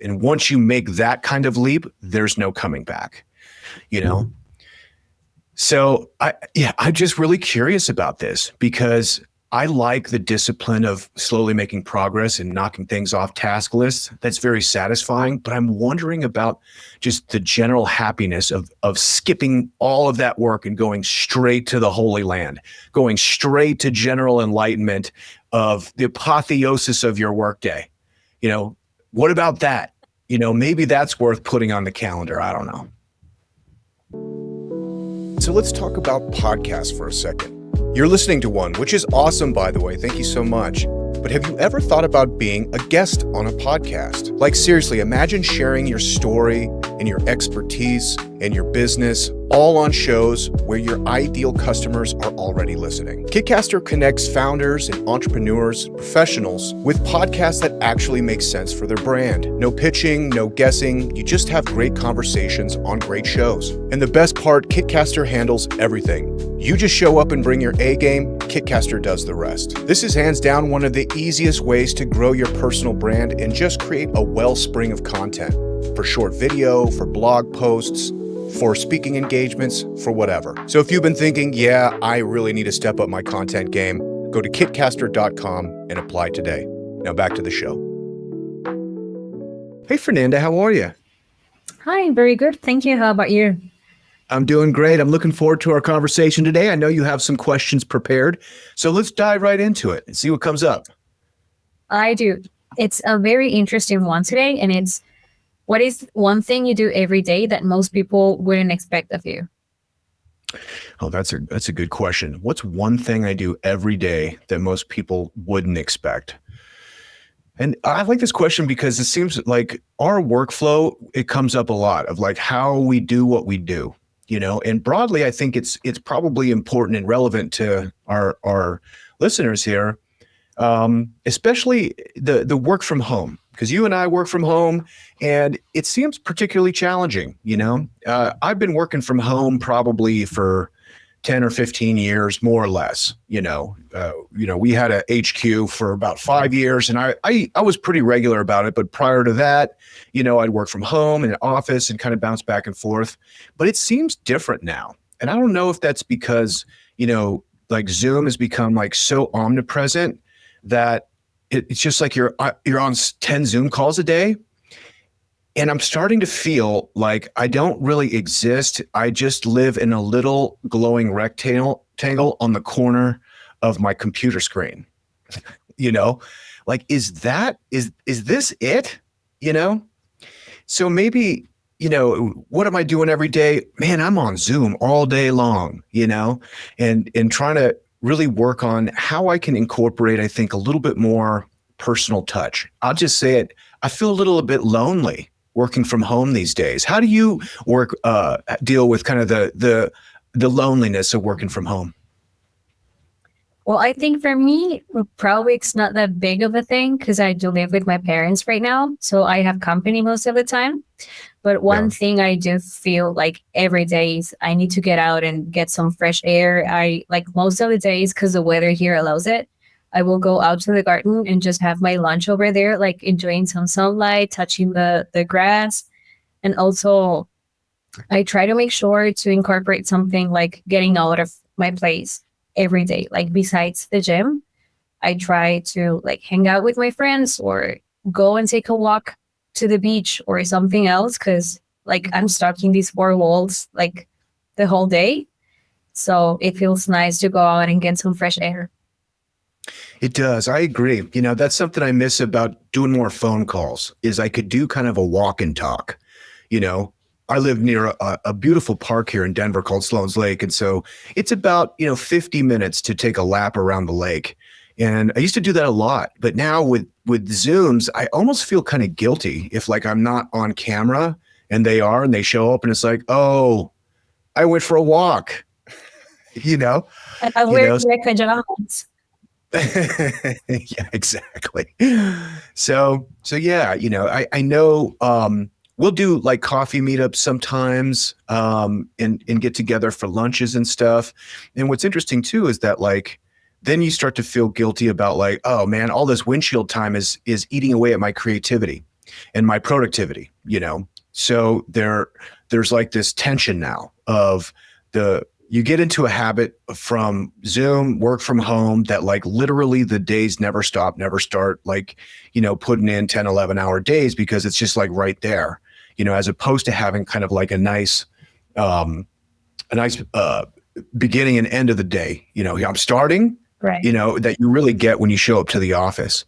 And once you make that kind of leap, there's no coming back, you know? So I'm just really curious about this because I like the discipline of slowly making progress and knocking things off task lists. That's very satisfying, but I'm wondering about just the general happiness of skipping all of that work and going straight to the Holy Land, going straight to general enlightenment of the apotheosis of your workday. What about that? Maybe that's worth putting on the calendar. I don't know. So let's talk about podcasts for a second. You're listening to one, which is awesome, by the way. Thank you so much. But have you ever thought about being a guest on a podcast? Like seriously, imagine sharing your story and your expertise and your business all on shows where your ideal customers are already listening. Kitcaster connects founders and entrepreneurs, professionals with podcasts that actually make sense for their brand. No pitching, no guessing. You just have great conversations on great shows. And the best part, Kitcaster handles everything. You just show up and bring your A game, Kitcaster does the rest. This is hands down one of the easiest ways to grow your personal brand and just create a wellspring of content for short video, for blog posts, for speaking engagements, for whatever. So if you've been thinking, yeah, I really need to step up my content game, go to kitcaster.com and apply today. Now back to the show. Hey, Fernanda, how are you? Hi, very good. Thank you. How about you? I'm doing great. I'm looking forward to our conversation today. I know you have some questions prepared, so let's dive right into it and see what comes up. I do. It's a very interesting one today, and it's, what is one thing you do every day that most people wouldn't expect of you? Oh, that's a good question. What's one thing I do every day that most people wouldn't expect? And I like this question because it seems like our workflow, it comes up a lot of like how we do what we do, and broadly, I think it's probably important and relevant to our listeners here, especially the work from home, because you and I work from home and it seems particularly challenging. I've been working from home probably for 10 or 15 years, more or less. We had a HQ for about 5 years and I was pretty regular about it. But prior to that, I'd work from home in an office and kind of bounce back and forth. But it seems different now. And I don't know if that's because, like Zoom has become like so omnipresent that it's just like you're on 10 Zoom calls a day. And I'm starting to feel like I don't really exist. I just live in a little glowing rectangle on the corner of my computer screen. Like, is this it? So maybe, what am I doing every day? Man, I'm on Zoom all day long, and trying to really work on how I can incorporate, I think, a little bit more personal touch. I'll just say it. I feel a little bit lonely working from home these days. How do you deal with kind of the loneliness of working from home? Well, I think for me, probably it's not that big of a thing because I do live with my parents right now. So I have company most of the time. But one thing I do feel like every day is I need to get out and get some fresh air. I like most of the days, because the weather here allows it, I will go out to the garden and just have my lunch over there, like enjoying some sunlight, touching the grass. And also I try to make sure to incorporate something like getting out of my place every day. Like besides the gym, I try to like hang out with my friends or go and take a walk to the beach or something else. Cause like I'm stuck in these four walls like the whole day. So it feels nice to go out and get some fresh air. It does. I agree. That's something I miss about doing more phone calls is I could do kind of a walk and talk. I live near a beautiful park here in Denver called Sloan's Lake. And so it's about, 50 minutes to take a lap around the lake. And I used to do that a lot. But now with Zooms, I almost feel kind of guilty if like I'm not on camera and they show up and it's like, oh, I went for a walk, I wear pajamas. Yeah, exactly. So yeah, I know we'll do like coffee meetups sometimes and get together for lunches and stuff. And what's interesting too is that like then you start to feel guilty about like, oh man, all this windshield time is eating away at my creativity. and my productivity, So there's like this tension now of you get into a habit from Zoom, work from home, that like literally the days never stop, never start, like, putting in 10, 11-hour days because it's just like right there, as opposed to having kind of like a nice beginning and end of the day. I'm starting, Right. that you really get when you show up to the office,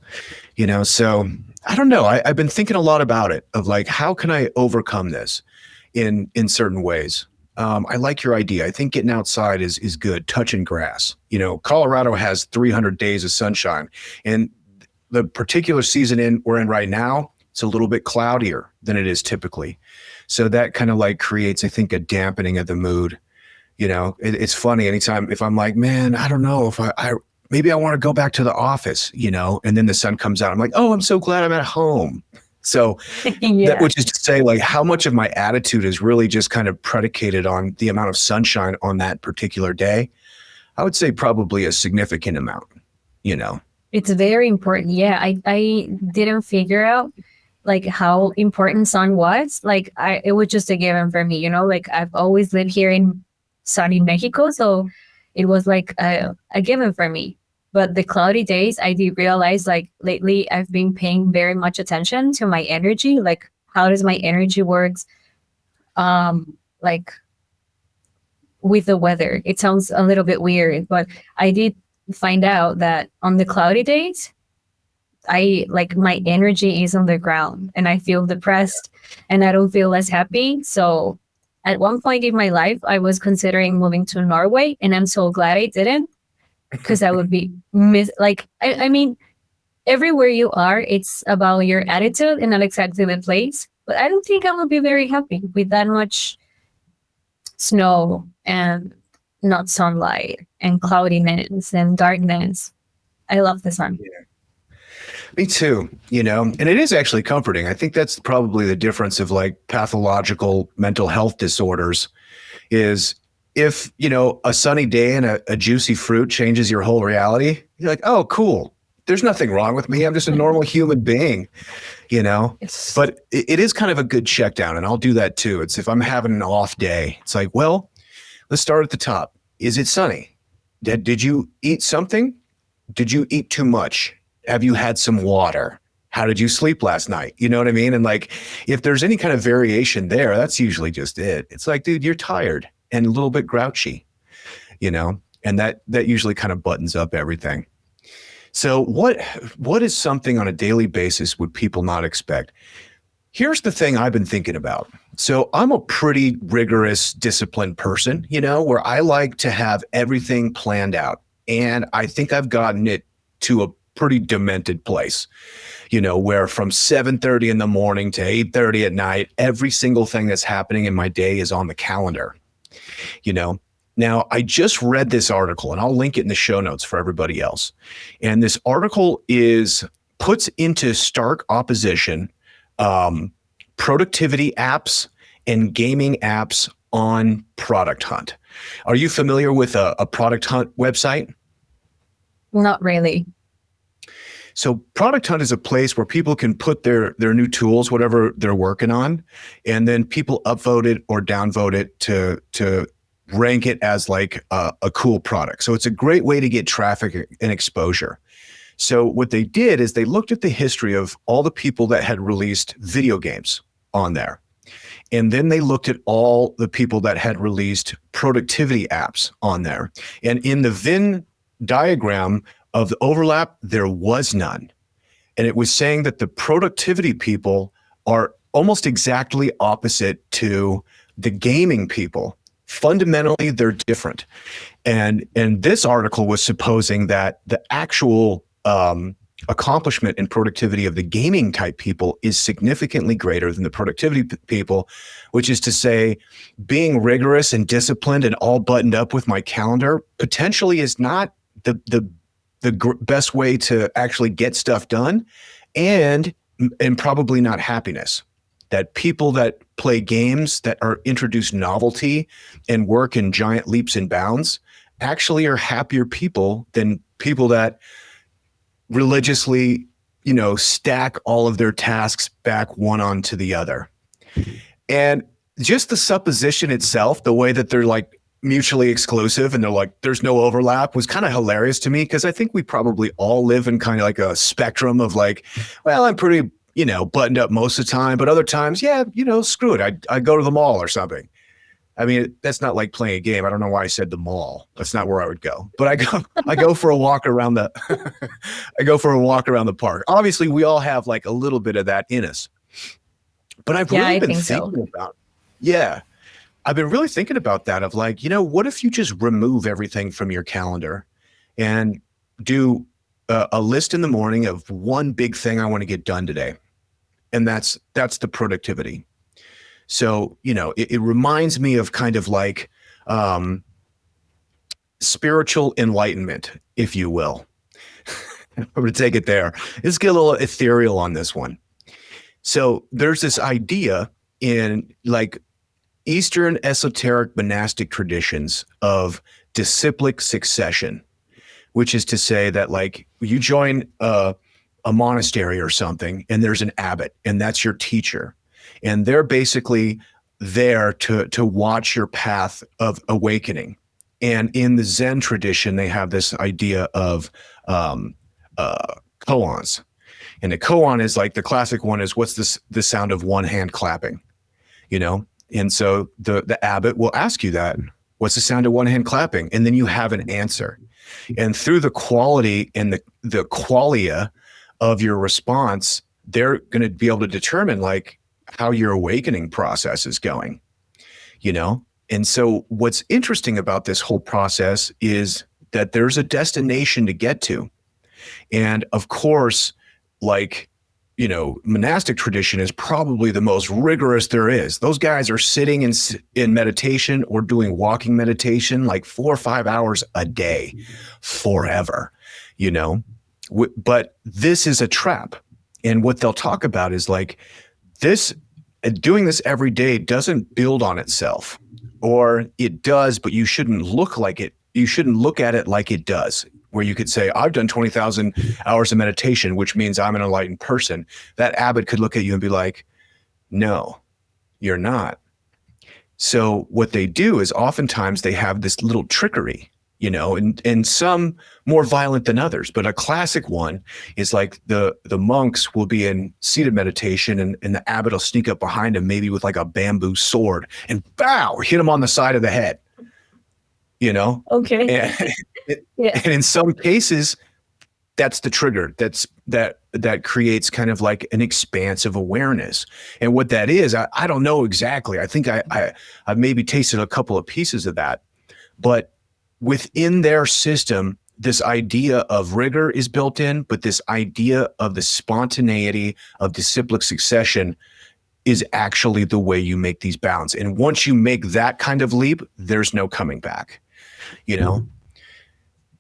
so I don't know. I've been thinking a lot about it, of like, how can I overcome this in certain ways? I like your idea. I think getting outside is good. Touching grass. Colorado has 300 days of sunshine, and the particular season we're in right now, it's a little bit cloudier than it is typically. So that kind of like creates, I think, a dampening of the mood. It's funny anytime if I'm like, man, I don't know if maybe I want to go back to the office, and then the sun comes out. I'm like, oh, I'm so glad I'm at home. So Yeah. that, which is to say, like, how much of my attitude is really just kind of predicated on the amount of sunshine on that particular day? I would say probably a significant amount, It's very important. Yeah. I didn't figure out like how important sun was. Like it was just a given for me, like I've always lived here in sunny Mexico. So it was like a given for me. But the cloudy days, I did realize like lately I've been paying very much attention to my energy. Like how does my energy works? Like with the weather. It sounds a little bit weird, but I did find out that on the cloudy days, my energy is on the ground and I feel depressed and I don't feel as happy. So at one point in my life, I was considering moving to Norway, and I'm so glad I didn't, because I would be I mean, everywhere you are, it's about your attitude and not exactly the place. But I don't think I would be very happy with that much snow and not sunlight and cloudiness and darkness. I love the sun. Me too, and it is actually comforting. I think that's probably the difference of like pathological mental health disorders is if, a sunny day and a juicy fruit changes your whole reality, you're like, oh, cool. There's nothing wrong with me. I'm just a normal human being, Yes. but it is kind of a good check down. And I'll do that too. It's if I'm having an off day, it's like, well, let's start at the top. Is it sunny? Did you eat something? Did you eat too much? Have you had some water? How did you sleep last night? You know what I mean? And like, if there's any kind of variation there, that's usually just it. It's like, dude, you're tired and a little bit grouchy, and that usually kind of buttons up everything. So what is something on a daily basis would people not expect? Here's the thing I've been thinking about. So I'm a pretty rigorous, disciplined person, where I like to have everything planned out. And I think I've gotten it to a pretty demented place, where from 7:30 in the morning to 8:30 at night, every single thing that's happening in my day is on the calendar. Now I just read this article, and I'll link it in the show notes for everybody else. And this article puts into stark opposition productivity apps and gaming apps on Product Hunt. Are you familiar with a Product Hunt website? Not really. So Product Hunt is a place where people can put their new tools, whatever they're working on, and then people upvote it or downvote it to rank it as like a cool product. So it's a great way to get traffic and exposure. So what they did is they looked at the history of all the people that had released video games on there. And then they looked at all the people that had released productivity apps on there. And in the Venn diagram of the overlap, there was none. And it was saying that the productivity people are almost exactly opposite to the gaming people. Fundamentally, they're different. And this article was supposing that the actual accomplishment and productivity of the gaming type people is significantly greater than the productivity people, which is to say, being rigorous and disciplined and all buttoned up with my calendar potentially is not the best way to actually get stuff done, and probably not happiness. That people that play games that are introduce novelty and work in giant leaps and bounds actually are happier people than people that religiously stack all of their tasks back one onto the other. And just the supposition itself, the way that they're like mutually exclusive and they're like, there's no overlap, was kind of hilarious to me, because I think we probably all live in kind of like a spectrum of like, well, I'm pretty, buttoned up most of the time, but other times, yeah, screw it. I go to the mall or something. I mean, that's not like playing a game. I don't know why I said the mall. That's not where I would go. But I go for a walk around the park. Obviously, we all have like a little bit of that in us. But I've really been thinking about, I've been really thinking about that of like, what if you just remove everything from your calendar and do a list in the morning of one big thing I want to get done today. And that's the productivity. So, it reminds me of kind of like spiritual enlightenment, if you will. I'm going to take it there. Let's get a little ethereal on this one. So there's this idea in like Eastern esoteric monastic traditions of disciplic succession, which is to say that like you join a monastery or something and there's an abbot and that's your teacher. And they're basically there to watch your path of awakening. And in the Zen tradition, they have this idea of koans. And the koan is like the classic one is what's this the sound of one hand clapping, And so the abbot will ask you that, what's the sound of one hand clapping? And then you have an answer. And through the quality and the qualia of your response, they're going to be able to determine like how your awakening process is going, And so what's interesting about this whole process is that there's a destination to get to. And of course, like, monastic tradition is probably the most rigorous there is. Those guys are sitting in meditation or doing walking meditation like 4 or 5 hours a day forever, But this is a trap. And what they'll talk about is like this, doing this every day doesn't build on itself, or it does, but you shouldn't look like it. You shouldn't look at it like it does, where you could say, I've done 20,000 hours of meditation, which means I'm an enlightened person. That abbot could look at you and be like, no, you're not. So what they do is oftentimes they have this little trickery, and some more violent than others. But a classic one is like the monks will be in seated meditation and the abbot will sneak up behind him, maybe with like a bamboo sword, and bow, hit him on the side of the head, Okay. And in some cases, that's the trigger. That creates kind of like an expansive awareness. And what that is, I don't know exactly. I think I've maybe tasted a couple of pieces of that, but within their system, this idea of rigor is built in, but this idea of the spontaneity of disciplic succession is actually the way you make these bounds. And once you make that kind of leap, there's no coming back,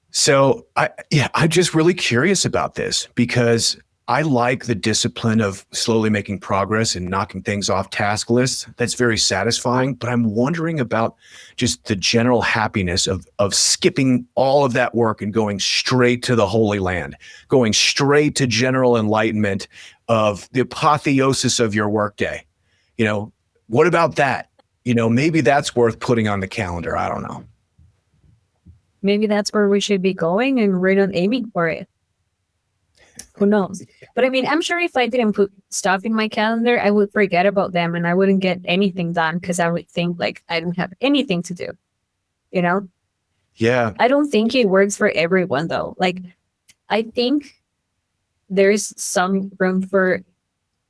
So I'm just really curious about this, because I like the discipline of slowly making progress and knocking things off task lists. That's very satisfying, but I'm wondering about just the general happiness of skipping all of that work and going straight to the Holy Land, going straight to general enlightenment of the apotheosis of your workday. What about that? Maybe that's worth putting on the calendar. I don't know. Maybe that's where we should be going, and we're not aiming for it. Who knows? But I mean, I'm sure if I didn't put stuff in my calendar, I would forget about them and I wouldn't get anything done, because I would think like I don't have anything to do, Yeah. I don't think it works for everyone though. Like, I think there's some room for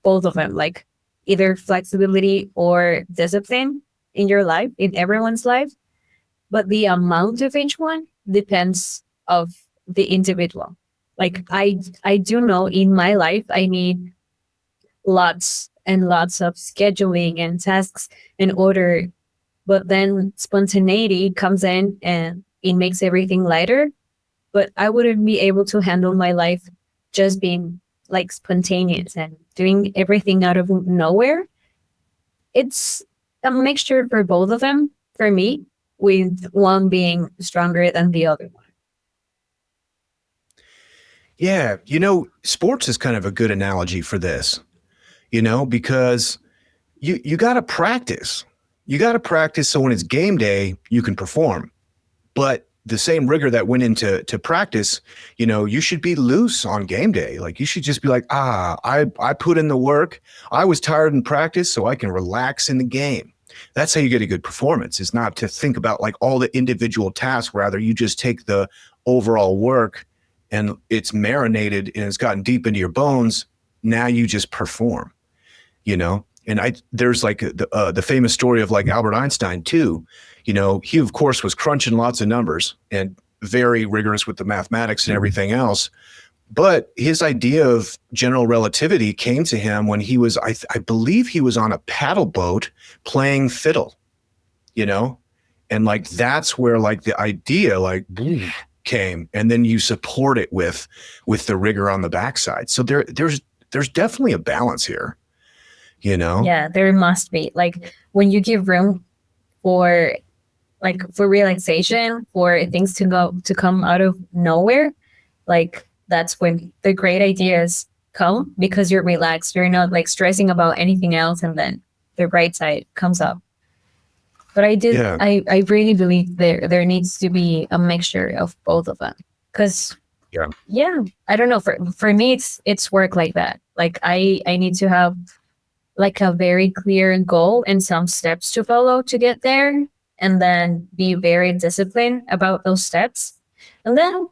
both of them, like either flexibility or discipline in your life, in everyone's life. But the amount of each one depends of the individual. Like I do know in my life, I need lots and lots of scheduling and tasks in order, but then spontaneity comes in and it makes everything lighter. But I wouldn't be able to handle my life just being like spontaneous and doing everything out of nowhere. It's a mixture for both of them for me, with one being stronger than the other one. Yeah, sports is kind of a good analogy for this, because you got to practice. You got to practice so when it's game day, you can perform. But the same rigor that went into practice, you should be loose on game day. Like you should just be like, I put in the work. I was tired in practice, so I can relax in the game. That's how you get a good performance. Is not to think about like all the individual tasks. Rather, you just take the overall work and it's marinated and it's gotten deep into your bones. Now you just perform, And there's like the famous story of like Albert Einstein too. He of course was crunching lots of numbers and very rigorous with the mathematics and everything else. But his idea of general relativity came to him when he was, I believe he was on a paddle boat playing fiddle, and like that's where like the idea like came, and then you support it with the rigor on the backside. So there's definitely a balance here, Yeah, there must be. Like when you give room for relaxation, for things to come out of nowhere, like that's when the great ideas come because you're relaxed. You're not like stressing about anything else, and then the bright side comes up. But Yeah. I really believe there needs to be a mixture of both of them. Because yeah, I don't know. For me, it's work like that. Like I need to have like a very clear goal and some steps to follow to get there, and then be very disciplined about those steps. And then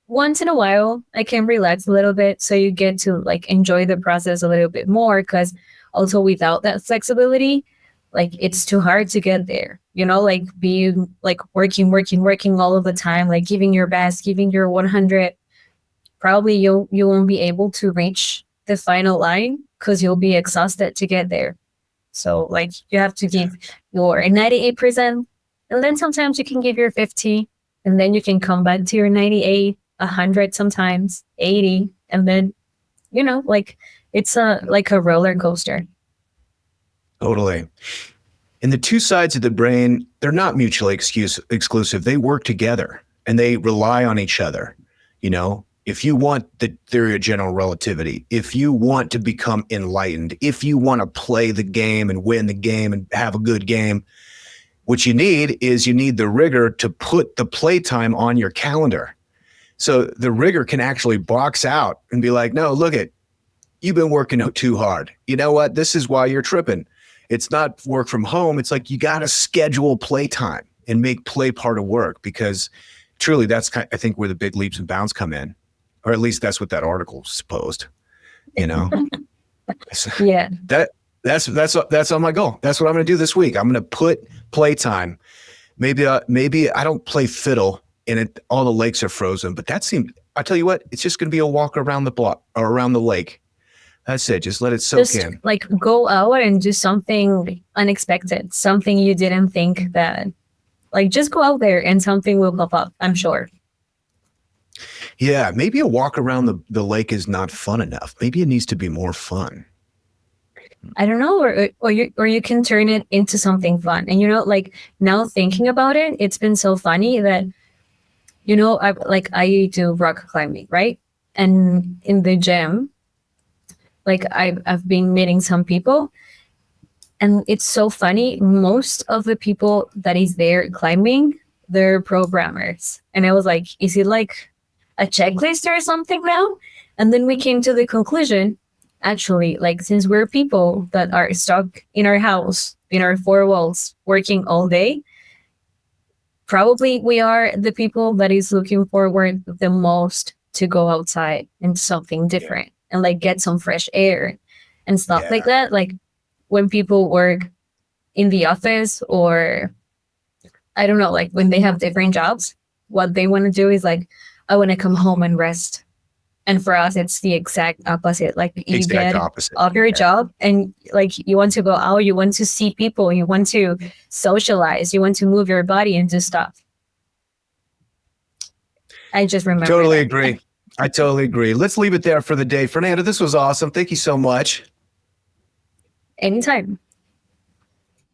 once in a while, I can relax a little bit, so you get to like enjoy the process a little bit more. Because also without that flexibility, like it's too hard to get there. Like being like working all of the time, like giving your best, giving your 100. Probably you won't be able to reach the final line because you'll be exhausted to get there. So like you have to give your 98%, and then sometimes you can give your 50, and then you can come back to your 98, 100, sometimes 80, and then like it's like a roller coaster. Totally. And the two sides of the brain, they're not mutually exclusive. They work together and they rely on each other. If you want the theory of general relativity, if you want to become enlightened, if you want to play the game and win the game and have a good game, what you need the rigor to put the playtime on your calendar. So the rigor can actually box out and be like, no, look you've been working too hard. You know what? This is why you're tripping. It's not work from home. It's like you got to schedule playtime and make play part of work, because truly that's I think where the big leaps and bounds come in, or at least that's what that article supposed. Yeah. That's on my goal. That's what I'm going to do this week. I'm going to put playtime. Maybe I don't play fiddle and all the lakes are frozen, but I tell you what, it's just going to be a walk around the block or around the lake. That's it. Just let it soak in. Like go out and do something unexpected, something you didn't think that, like just go out there and something will pop up, I'm sure. Yeah, maybe a walk around the lake is not fun enough. Maybe it needs to be more fun. I don't know, or you can turn it into something fun. And like now thinking about it, it's been so funny that I do rock climbing, right? And in the gym, like I've been meeting some people, and it's so funny. Most of the people that is there climbing, they're programmers. And I was like, is it like a checklist or something now? And then we came to the conclusion, actually, like since we're people that are stuck in our house, in our four walls, working all day, probably we are the people that is looking forward the most to go outside and something different and like get some fresh air and stuff like that. Like when people work in the office, or I don't know, like when they have different jobs, what they want to do is like, I want to come home and rest. And for us, it's the exact opposite. Like you get off your job and like you want to go out, you want to see people, you want to socialize, you want to move your body and do stuff. I just remember. Totally agree. I totally agree. Let's leave it there for the day. Fernanda, this was awesome. Thank you so much. Anytime.